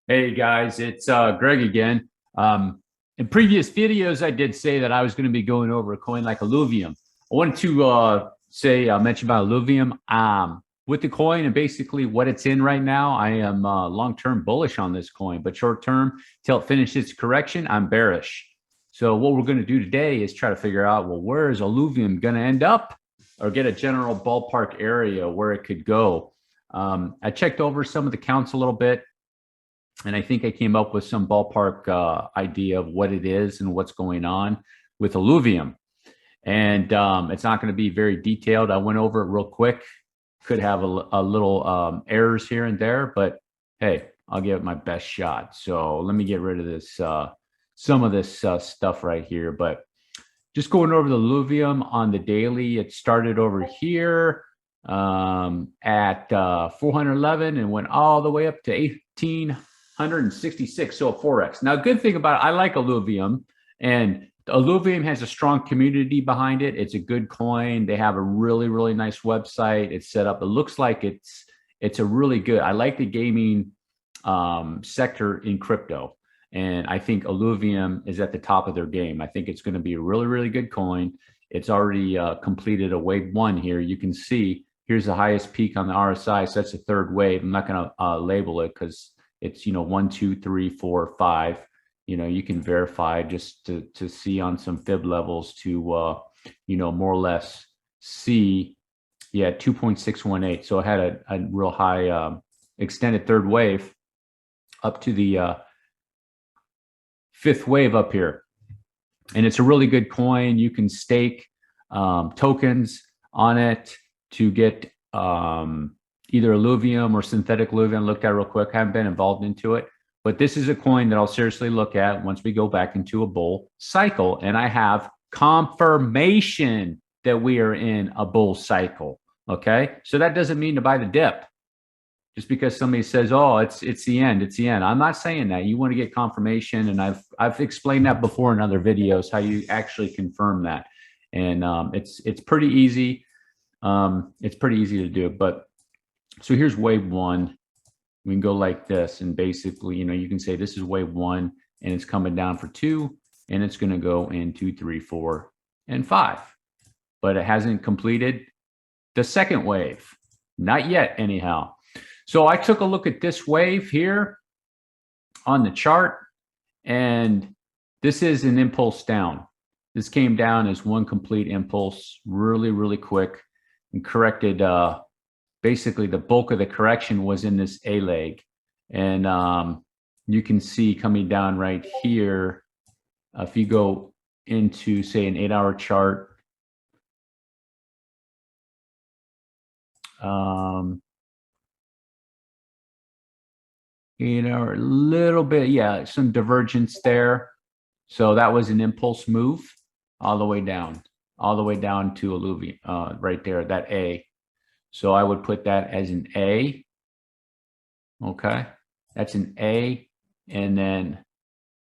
Hey guys, it's Greg again. In previous videos, I did say that I was going to be going over a coin like Illuvium. I wanted to mention about Illuvium with the coin and basically what it's in right now. I am long-term bullish on this coin, but short-term, till it finishes its correction, I'm bearish. So what we're going to do today is try to figure out, well, where is Illuvium going to end up, or get a general ballpark area where it could go. I checked over some of the counts a little bit, and I think I came up with some ballpark idea of what it is and what's going on with Illuvium. And it's not going to be very detailed. I went over it real quick. Could have a little errors here and there, but hey, I'll give it my best shot. So let me get rid of this, some of this stuff right here. But just going over the Illuvium on the daily, it started over here at 411 and went all the way up to 1866. So a 4x. Now, good thing about it, I like Illuvium, and Illuvium has a strong community behind it. It's a good coin. They have a really nice website. It's set up. It looks like it's a really good. I like the gaming sector in crypto. And I think Illuvium is at the top of their game. I think it's going to be a really good coin. It's already completed a wave one here. You can see here's the highest peak on the RSI. So that's the third wave. I'm not going to label it because it's, 1, 2, 3, 4, 5. You can verify just to see on some fib levels to, more or less see, yeah, 2.618. So it had a real high extended third wave up to the fifth wave up here. And it's a really good coin. You can stake tokens on it to get either Illuvium or synthetic Illuvium. Looked at real quick. Haven't been involved into it. But this is a coin that I'll seriously look at once we go back into a bull cycle. And I have confirmation that we are in a bull cycle. Okay. So that doesn't mean to buy the dip. Just because somebody says, "Oh, it's the end, it's the end." I'm not saying that. You want to get confirmation, and I've explained that before in other videos how you actually confirm that, and it's pretty easy. It's pretty easy to do. But so here's wave one. We can go like this, and basically, you can say this is wave one, and it's coming down for two, and it's going to go in 2, 3, 4, and 5. But it hasn't completed the second wave, not yet, anyhow. So I took a look at this wave here on the chart, and this is an impulse down. This came down as one complete impulse, really quick, and corrected. Basically, the bulk of the correction was in this A leg, and you can see coming down right here. If you go into, say, an 8-hour chart, a little bit, yeah, some divergence there. So that was an impulse move all the way down to Illuvium, right there, that A. So I would put that as an A. Okay, that's an A, and then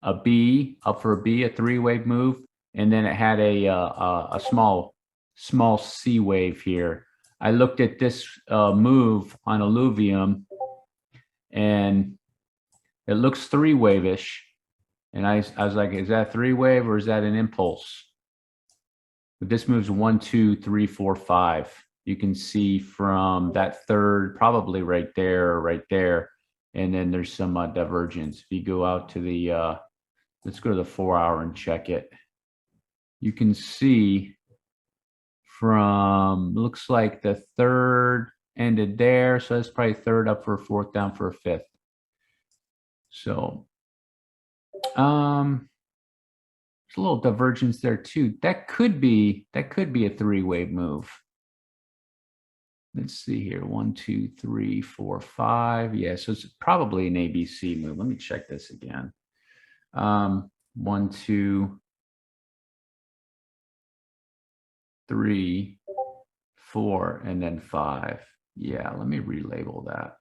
a B, up for a B, a 3-wave move, and then it had a small C wave here. I looked at this move on Illuvium, and it looks 3-wave-ish. And I was like, is that 3-wave or is that an impulse? But this moves 1, 2, 3, 4, 5. You can see from that third, probably right there. And then there's some divergence. If you go out to the, let's go to the 4-hour and check it. You can see from, looks like the third ended there. So that's probably third up for a fourth, down for a fifth. So there's a little divergence there too. That could be a 3-wave move. Let's see here. 1, 2, 3, 4, 5. Yeah, so it's probably an ABC move. Let me check this again. 1, 2, 3, 4, and then 5. Yeah, let me relabel that.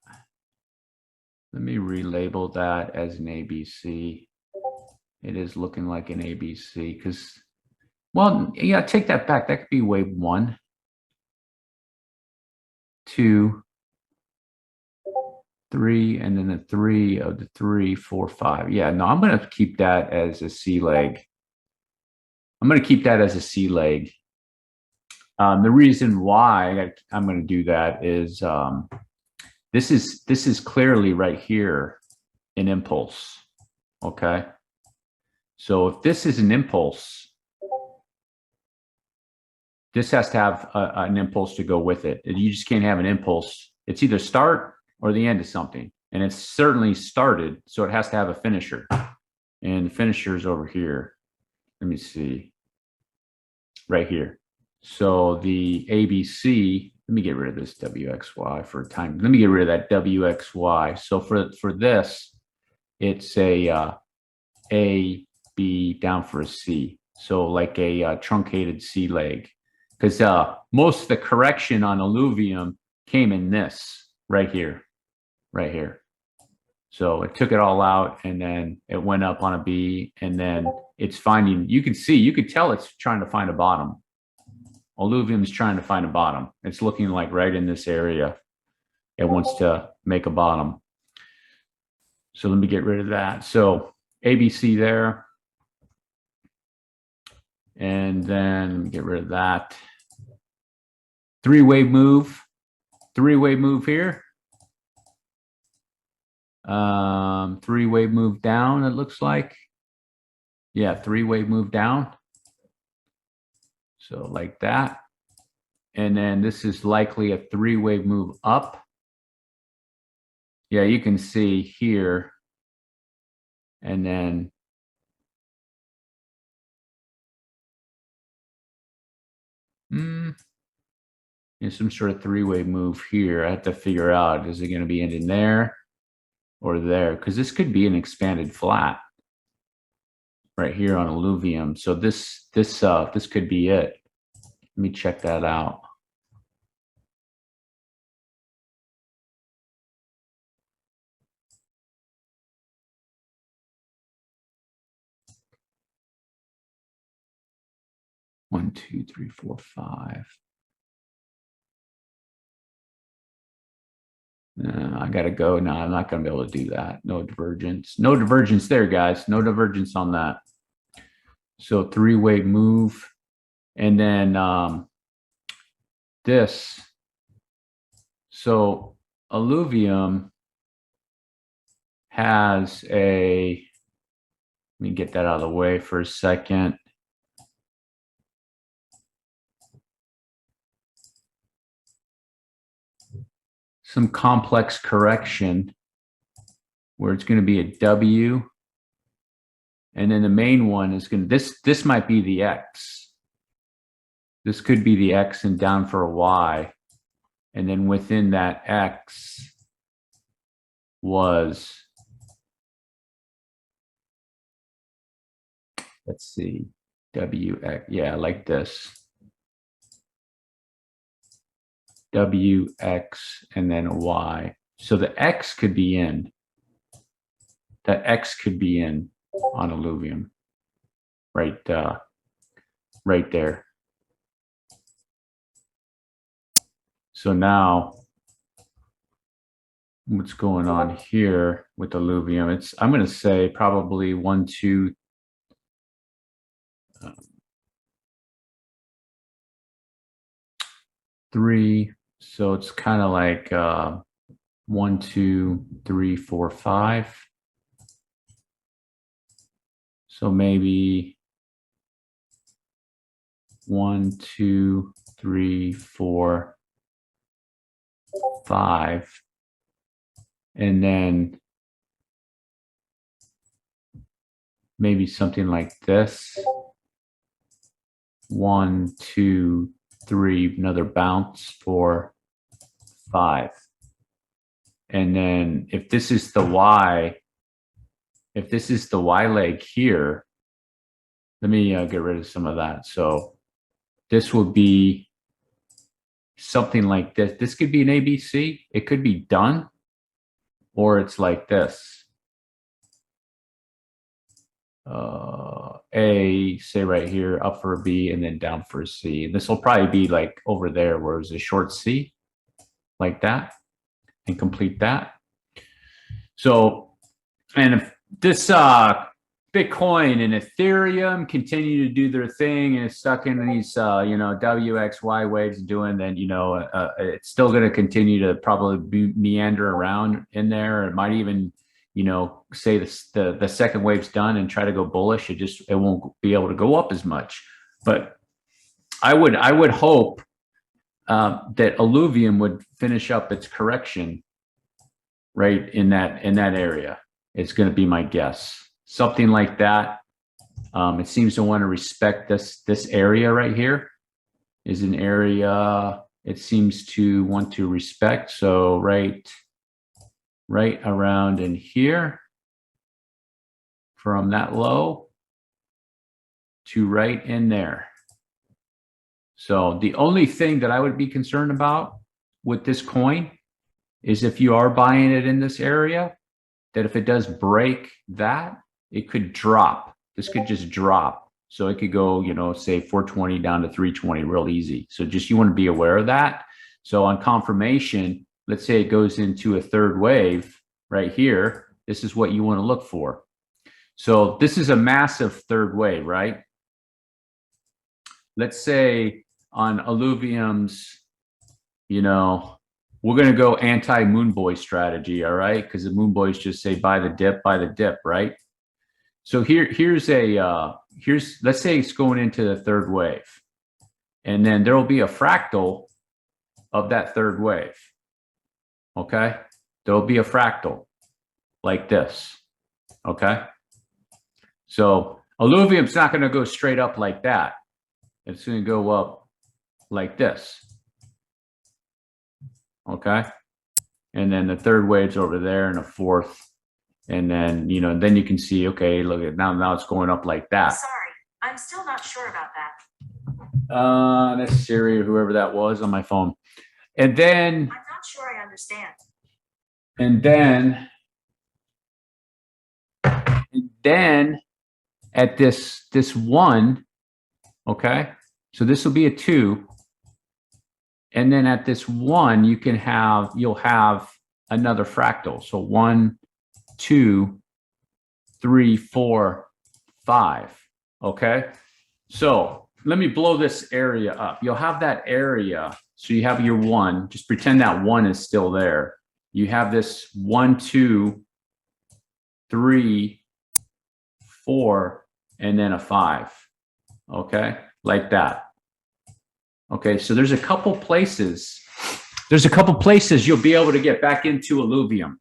Let me relabel that as an ABC. It is looking like an ABC because, well, yeah, take that back. That could be wave 1, 2, 3, and then the 3 of the 3, 4, 5. Yeah, no, I'm going to keep that as a C leg. I'm going to keep that as a C leg. The reason why I'm going to do that is this is clearly right here an impulse. Okay. So if this is an impulse, this has to have an impulse to go with it. You just can't have an impulse. It's either start or the end of something. And it's certainly started, so it has to have a finisher. And the finisher is over here. Let me see. Right here. So the ABC, let me get rid of this WXY for a time. Let me get rid of that WXY. So for this, it's a B down for a C. So like a truncated C leg. Because most of the correction on Illuvium came in this right here. Right here. So it took it all out and then it went up on a B and then it's finding, you can tell it's trying to find a bottom. Illuvium is trying to find a bottom. It's looking like right in this area. It wants to make a bottom. So let me get rid of that. So ABC there. And then let me get rid of that. Three-way move here. Three-way move down, it looks like. Yeah, three-way move down. So like that. And then this is likely a three-way move up. Yeah, you can see here. And then there's some sort of three-way move here. I have to figure out, is it going to be ending there or there? Because this could be an expanded flat right here on Illuvium. So this could be it. Let me check that out. One, two, three, four, five. I got to go. No, I'm not going to be able to do that. No divergence. No divergence there, guys. No divergence on that. So three-way move. And then this. So Illuvium has a, let me get that out of the way for a second. Some complex correction where it's going to be a W. And then the main one is going to, this might be the X. This could be the X and down for a Y. And then within that X was, let's see, WX, yeah, like this. WX and then a Y. So the X could be in. The X could be in on Illuvium. Right there. So now what's going on here with Illuvium? It's, I'm going to say probably 1, 2, 3. So it's kind of like 1, 2, 3, 4, 5. So maybe 1, 2, 3, 4, 5. And then maybe something like this. 1, 2, 3, another bounce for 5. And then if this is the Y, if this is the Y leg here, let me get rid of some of that. So this will be something like this. This could be an ABC. It could be done, or it's like this. A, say right here, up for a B, and then down for a C. This will probably be like over there where it's a short C, like that, and complete that. So, and if this Bitcoin and Ethereum continue to do their thing and it's stuck in these WXY waves doing, then it's still going to continue to probably meander around in there. It might even say the second wave's done and try to go bullish. It won't be able to go up as much. But I would hope that Illuvium would finish up its correction right in that area. It's going to be my guess. Something like that. It seems to want to respect this area right here is an area it seems to want to respect. So right around in here, from that low to right in there. So the only thing that I would be concerned about with this coin is if you are buying it in this area, that if it does break that, it could drop. This could just drop. So it could go, say 420 down to 320 real easy. So just you want to be aware of that. So on confirmation, let's say it goes into a third wave right here. This is what you want to look for. So this is a massive third wave, right? Let's say on Illuvium's, we're going to go anti-moon boy strategy, all right? Because the moon boys just say buy the dip, right? So here's let's say it's going into the third wave, and then there will be a fractal of that third wave. Okay, there'll be a fractal like this. Okay, so Illuvium's not going to go straight up like that. It's going to go up like this. Okay, and then the third wave's over there, and a fourth. And then, then you can see, okay, look at now it's going up like that. Sorry, I'm still not sure about that. That's Siri or whoever that was on my phone. And then I'm not sure I understand. And then at this one, okay, so this will be a 2. And then at this 1, you'll have another fractal. So 1, 2, 3, 4, 5. Okay, so let me blow this area up. You'll have that area. So you have your 1. Just pretend that 1 is still there. You have this 1, 2, 3, 4, and then a 5. Okay, like that. Okay, so there's a couple places. You'll be able to get back into Illuvium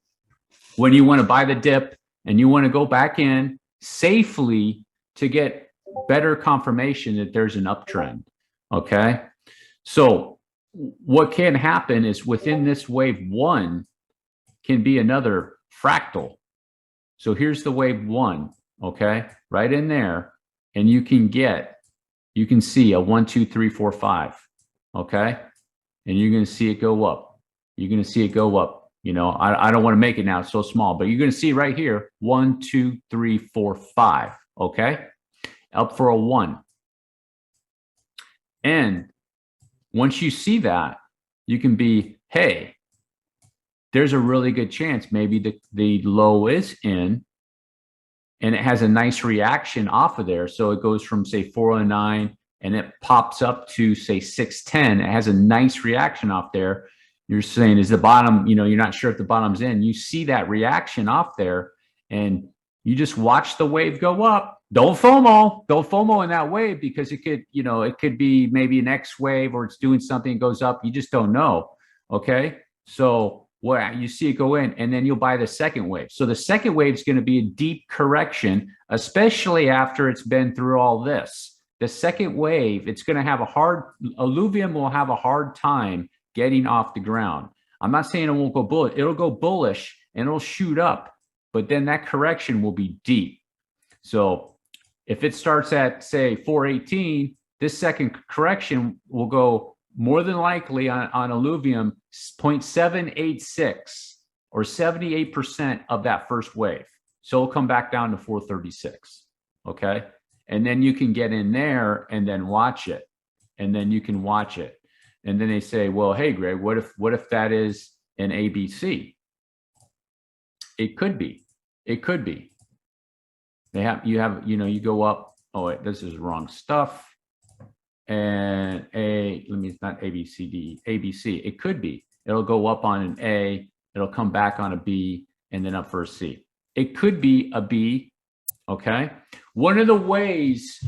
when you want to buy the dip and you want to go back in safely to get better confirmation that there's an uptrend. Okay, so what can happen is within this wave 1 can be another fractal. So here's the wave 1, okay, right in there, and you can see a 1, 2, 3, 4, 5, okay, and you're going to see it go up. You're going to see it go up. I don't want to make it now, it's so small, but you're going to see right here 1, 2, 3, 4, 5, okay, up for a 1. And once you see that, you can be, hey, there's a really good chance maybe the low is in and it has a nice reaction off of there. So it goes from say 409 and it pops up to say 610. It has a nice reaction off there. You're saying is the bottom, you're not sure if the bottom's in. You see that reaction off there and you just watch the wave go up. Don't FOMO in that wave because it could be maybe an X wave or it's doing something, it goes up. You just don't know. Okay. So you see it go in and then you'll buy the second wave. So the second wave is going to be a deep correction, especially after it's been through all this. The second wave, Illuvium will have a hard time getting off the ground. I'm not saying it won't go bullish. It'll go bullish and it'll shoot up, but then that correction will be deep. So if it starts at say 418, this second correction will go more than likely on Illuvium 0.786 or 78% of that first wave. So it'll come back down to 436. Okay. And then you can get in there and then watch it. And then you can watch it. And then they say, well, hey, Greg, what if that is an ABC? It could be. It could be. You go up. Oh, wait, this is wrong stuff. And it's not A, B, C, D, A, B, C. It could be. It'll go up on an A. It'll come back on a B and then up for a C. It could be a B. Okay. One of the ways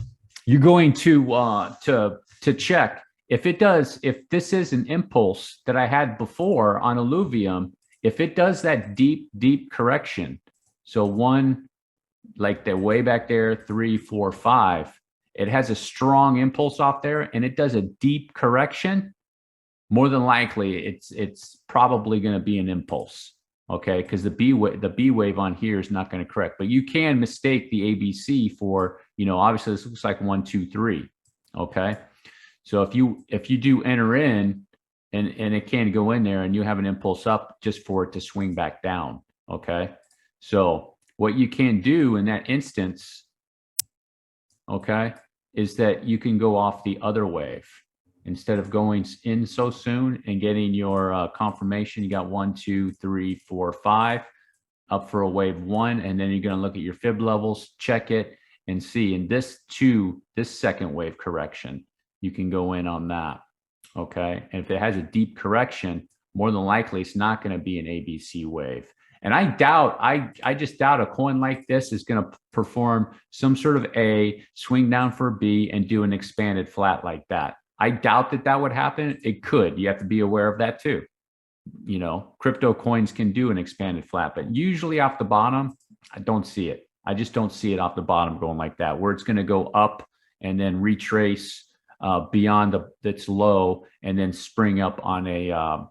you're going to check if this is an impulse that I had before on Illuvium, if it does that deep correction, so one, like the way back there, 3, 4, 5, it has a strong impulse off there and it does a deep correction, more than likely it's probably going to be an impulse. Okay, because the B wave on here is not going to correct, but you can mistake the ABC for, obviously this looks like 1, 2, 3. Okay, so if you do enter in and it can go in there and you have an impulse up just for it to swing back down. Okay, so what you can do in that instance, okay, is that you can go off the other wave. Instead of going in so soon and getting your confirmation, you got 1, 2, 3, 4, 5 up for a wave 1, and then you're going to look at your fib levels, check it, and see. And this second wave correction, you can go in on that. Okay, and if it has a deep correction, more than likely it's not going to be an ABC wave. And I just doubt a coin like this is going to perform some sort of A, swing down for a B, and do an expanded flat like that. I doubt that would happen. It could. You have to be aware of that too. Crypto coins can do an expanded flat, but usually off the bottom, I don't see it. I just don't see it off the bottom going like that, where it's going to go up and then retrace beyond its low and then spring up on a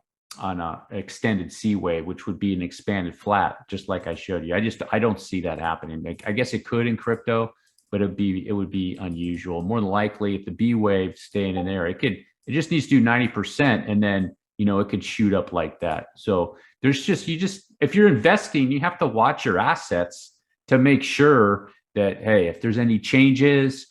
extended C wave, which would be an expanded flat, just like I showed you. I don't see that happening. I guess it could in crypto, but it would be unusual. More than likely, if the B wave staying in there, it just needs to do 90%, and then it could shoot up like that. So if you're investing, you have to watch your assets to make sure that, hey, if there's any changes,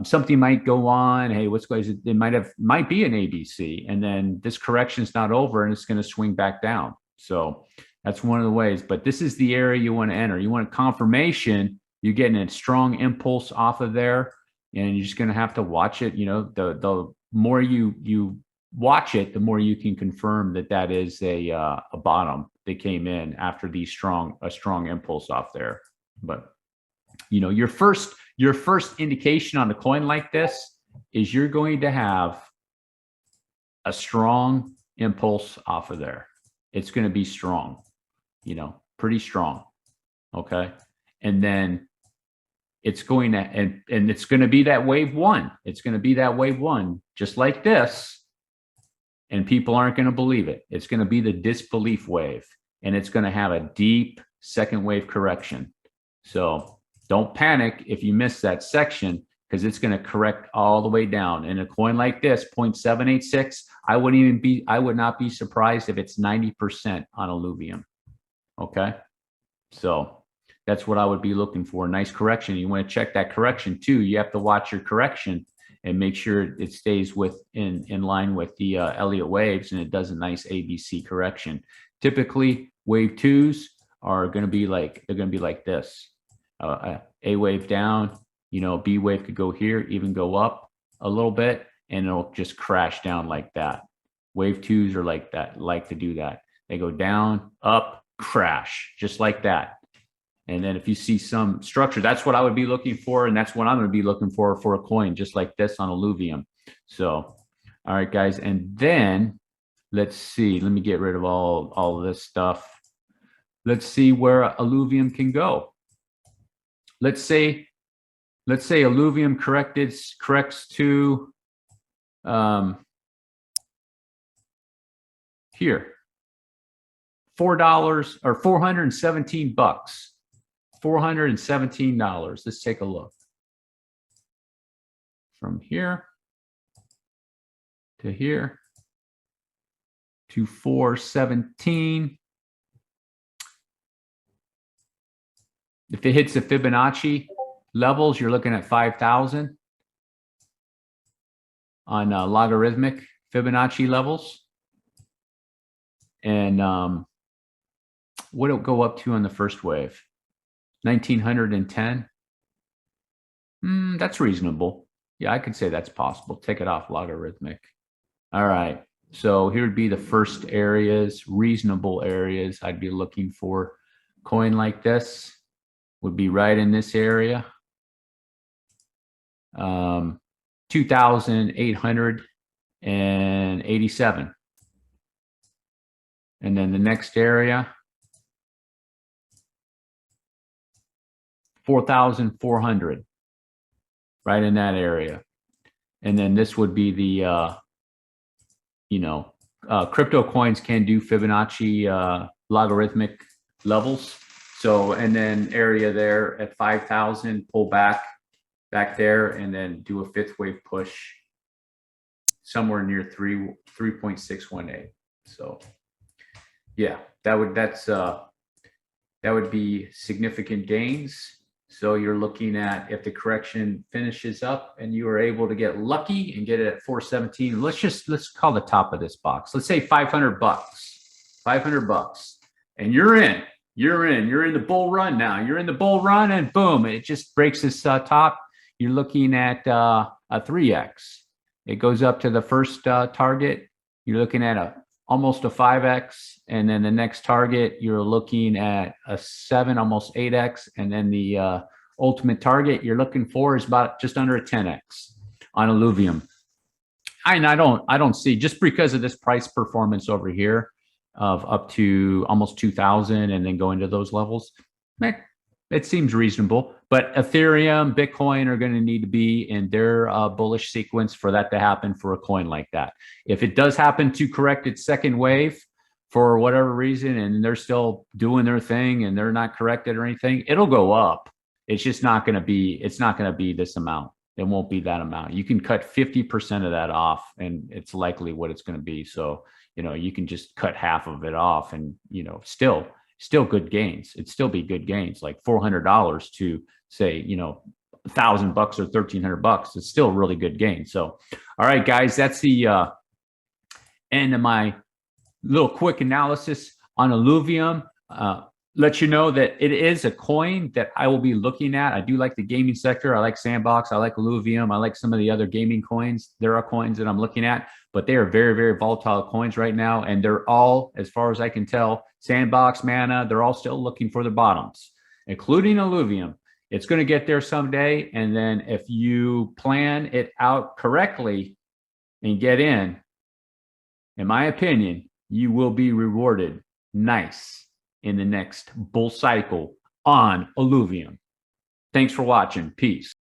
something might go on. Hey, what's going? It might be an ABC, and then this correction's not over, and it's going to swing back down. So that's one of the ways. But this is the area you want to enter. You want confirmation. You're getting a strong impulse off of there, and you're just going to have to watch it. The more you watch it, the more you can confirm that is a bottom that came in after a strong impulse off there. But your first indication on a coin like this is you're going to have a strong impulse off of there. It's going to be strong, pretty strong. Okay, and then it's going to and it's going to be that wave 1. It's going to be that wave 1, just like this, and people aren't going to believe it. It's going to be the disbelief wave, and it's going to have a deep second wave correction. So don't panic if you miss that section, because it's going to correct all the way down. In a coin like this, 0.786, I would not be surprised if it's 90% on Illuvium. Okay, so that's what I would be looking for. Nice correction. You want to check that correction too. You have to watch your correction and make sure it stays in line with the Elliott waves, and it does a nice ABC correction. Typically, wave 2s are going to be like this. A wave down, B wave could go here, even go up a little bit, and it'll just crash down like that. Wave 2s are like that, like to do that. They go down, up, crash, just like that. And then if you see some structure, that's what I would be looking for, and that's what I'm going to be looking for a coin just like this on Illuvium. So, all right, guys, and then let's see. Let me get rid of all of this stuff. Let's see where Illuvium can go. Let's say Illuvium corrects to here, $4 or 417 bucks. $417. Let's take a look. From here to here to 417. If it hits the Fibonacci levels, you're looking at 5,000 on logarithmic Fibonacci levels. And What it'll go up to on the first wave? 1910. That's reasonable. Yeah, I could say that's possible. Take it off logarithmic. All right. So here would be the first areas, reasonable areas I'd be looking for. Coin like this would be right in this area. 2,887. And then the next area, 4,400, right in that area. And then this would be the, crypto coins can do Fibonacci logarithmic levels. So, and then area there at 5,000, pull back there, and then do a fifth wave push somewhere near 3.618. So yeah, that would be significant gains. So you're looking at, if the correction finishes up and you are able to get lucky and get it at 417, let's call the top of this box. Let's say 500 bucks, 500 bucks, and you're in the bull run now. You're in the bull run, and boom, it just breaks this top. You're looking at a 3x. It goes up to the first target. You're looking at almost a 5x, and then the next target you're looking at a 7, almost 8x, and then the ultimate target you're looking for is about just under a 10x on Illuvium. And I don't see, just because of this price performance over here of up to almost 2,000 and then going to those levels, it seems reasonable. But Ethereum, Bitcoin are going to need to be in their bullish sequence for that to happen for a coin like that. If it does happen to correct its second wave for whatever reason, and they're still doing their thing and they're not corrected or anything, it'll go up. It's just not going to be, it's not going to be this amount. It won't be that amount. You can cut 50% of that off, and it's likely what it's going to be. So, you can just cut half of it off, and, still good gains. It'd still be good gains, like $400 to say, $1,000 or $1,300. It's still really good gain. So, all right, guys, that's the end of my little quick analysis on Illuvium. Let you know that it is a coin that I will be looking at. I do like the gaming sector. I like Sandbox. I like Illuvium. I like some of the other gaming coins. There are coins that I'm looking at, but they are very, very volatile coins right now. And they're all, as far as I can tell, Sandbox, Mana, they're all still looking for the bottoms, including Illuvium. It's going to get there someday. And then if you plan it out correctly and get in my opinion, you will be rewarded nice in the next bull cycle on Illuvium. Thanks for watching. Peace.